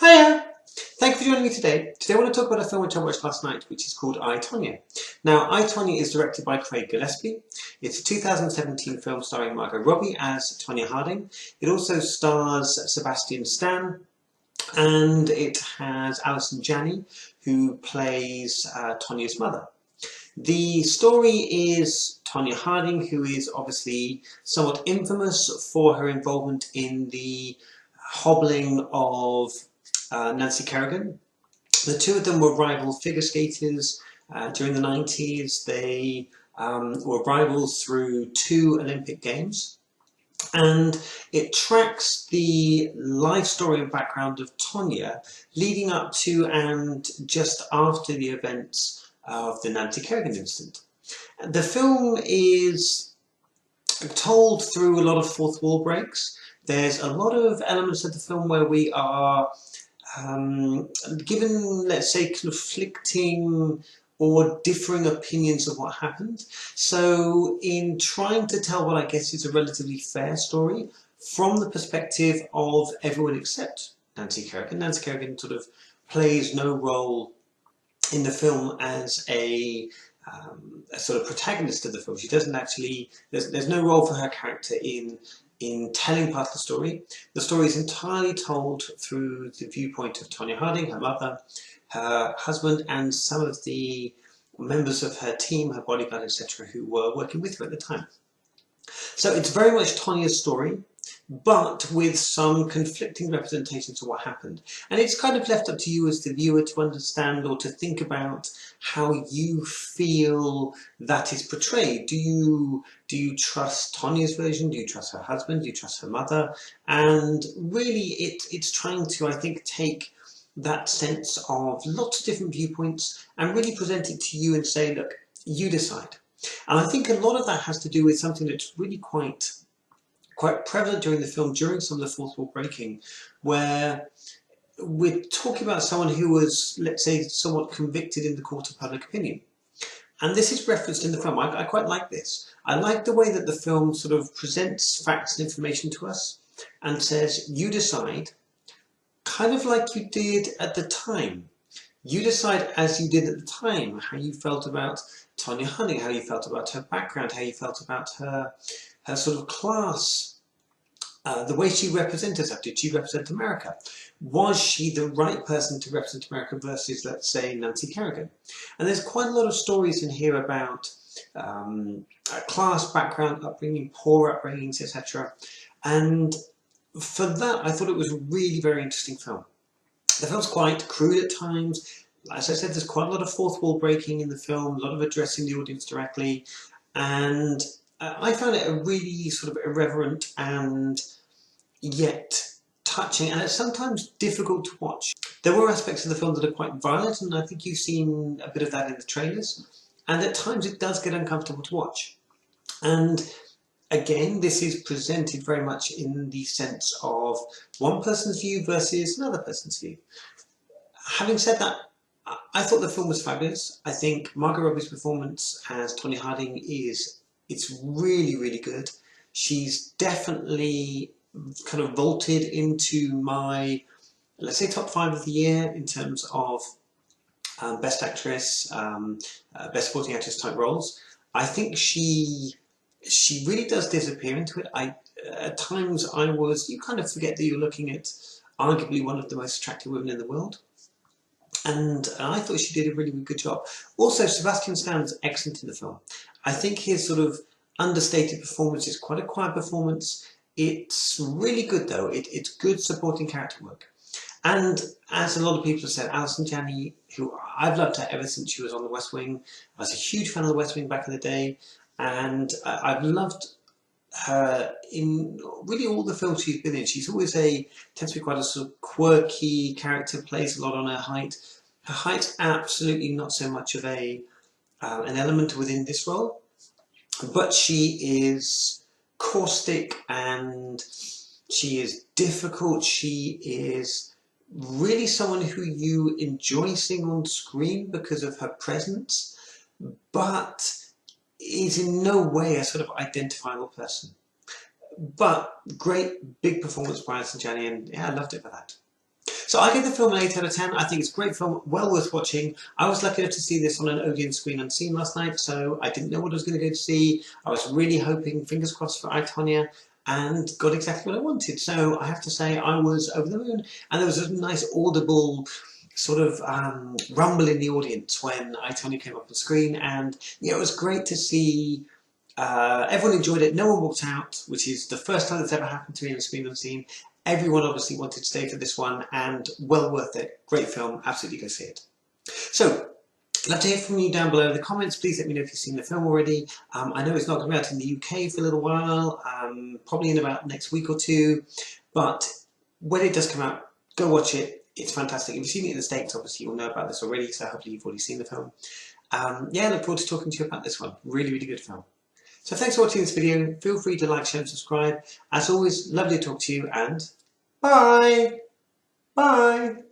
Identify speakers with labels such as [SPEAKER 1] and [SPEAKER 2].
[SPEAKER 1] Hiya! Thank you for joining me today. Today I want to talk about a film which I watched last night, which is called TONYA. Now, TONYA is directed by Craig Gillespie. It's a 2017 film starring Margot Robbie as Tonya Harding. It also stars Sebastian Stan, and it has Alison Janney, who plays Tonya's mother. The story is Tonya Harding, who is obviously somewhat infamous for her involvement in the hobbling of Nancy Kerrigan. The two of them were rival figure skaters during the 90s. They were rivals through 2 Olympic Games. And it tracks the life story and background of Tonya leading up to and just after the events of the Nancy Kerrigan incident. The film is told through a lot of fourth wall breaks. There's a lot of elements of the film where we are given, let's say, conflicting or differing opinions of what happened. So in trying to tell what I guess is a relatively fair story from the perspective of everyone except Nancy Kerrigan sort of plays no role in the film as a sort of protagonist of the film. She doesn't actually, there's no role for her character in telling part of the story. The story is entirely told through the viewpoint of Tonya Harding, her mother, her husband, and some of the members of her team, her bodyguard, etc., who were working with her at the time. So it's very much Tonya's story, but with some conflicting representations of what happened. And it's kind of left up to you as the viewer to understand or to think about how you feel that is portrayed. Do you trust Tonya's version? Do you trust her husband? Do you trust her mother? And really it's trying to, I think, take that sense of lots of different viewpoints and really present it to you and say, look, you decide. And I think a lot of that has to do with something that's really quite prevalent during the film, during some of the fourth wall breaking, where we're talking about someone who was, let's say, somewhat convicted in the court of public opinion. And this is referenced in the film. I quite like this. I like the way that the film sort of presents facts and information to us and says, you decide, kind of like you did at the time. You decide as you did at the time, how you felt about Tonya Harding, how you felt about her background, how you felt about her sort of class, the way she represented herself. Did she represent America? Was she the right person to represent America versus, let's say, Nancy Kerrigan? And there's quite a lot of stories in here about class, background, upbringing, poor upbringings, etc. And for that, I thought it was a really very interesting film. The film's quite crude at times. As I said, there's quite a lot of fourth wall breaking in the film, a lot of addressing the audience directly, and I found it a really sort of irreverent and yet touching, and it's sometimes difficult to watch. There were aspects of the film that are quite violent, and I think you've seen a bit of that in the trailers, and at times it does get uncomfortable to watch. And again, this is presented very much in the sense of one person's view versus another person's view. Having said that, I thought the film was fabulous. I think Margot Robbie's performance as Tonya Harding it's really, really good. She's definitely kind of vaulted into my, let's say, top 5 of the year in terms of Best Actress, Best Supporting Actress type roles. I think she really does disappear into it. At times you kind of forget that you're looking at arguably one of the most attractive women in the world. And I thought she did a really, really good job. Also, Sebastian Stan's excellent in the film. I think his sort of understated performance is quite a quiet performance. It's really good though. It's good supporting character work. And as a lot of people have said, Alison Janney, who I've loved her ever since she was on The West Wing. I was a huge fan of The West Wing back in the day. And I've loved her in really all the films she's been in. She's always tends to be quite a sort of quirky character, plays a lot on her height. Her height's absolutely not so much of an element within this role, but she is caustic and she is difficult. She is really someone who you enjoy seeing on screen because of her presence, but is in no way a sort of identifiable person. But great big performance by Alison Janney, and yeah, I loved it for that. So I give the film an 8 out of 10. I think it's a great film, well worth watching. I was lucky enough to see this on an Odeon Screen Unseen last night, so I didn't know what I was going to go to see. I was really hoping, fingers crossed for TONYA, and got exactly what I wanted. So I have to say I was over the moon, and there was a nice audible sort of rumble in the audience when TONYA came up on screen, and yeah, it was great to see. Everyone enjoyed it. No one walked out, which is the first time that's ever happened to me in a Screen Unseen. Everyone obviously wanted to stay for this one, and well worth it. Great film, absolutely go see it. So, I'd love to hear from you down below in the comments. Please let me know if you've seen the film already. I know it's not going to be out in the UK for a little while, probably in about next week or two, but when it does come out, go watch it. It's fantastic. If you've seen it in the States, obviously you'll know about this already, so hopefully you've already seen the film. Yeah, I look forward to talking to you about this one. Really, really good film. So thanks for watching this video. Feel free to like, share and subscribe. As always, lovely to talk to you, and bye! Bye!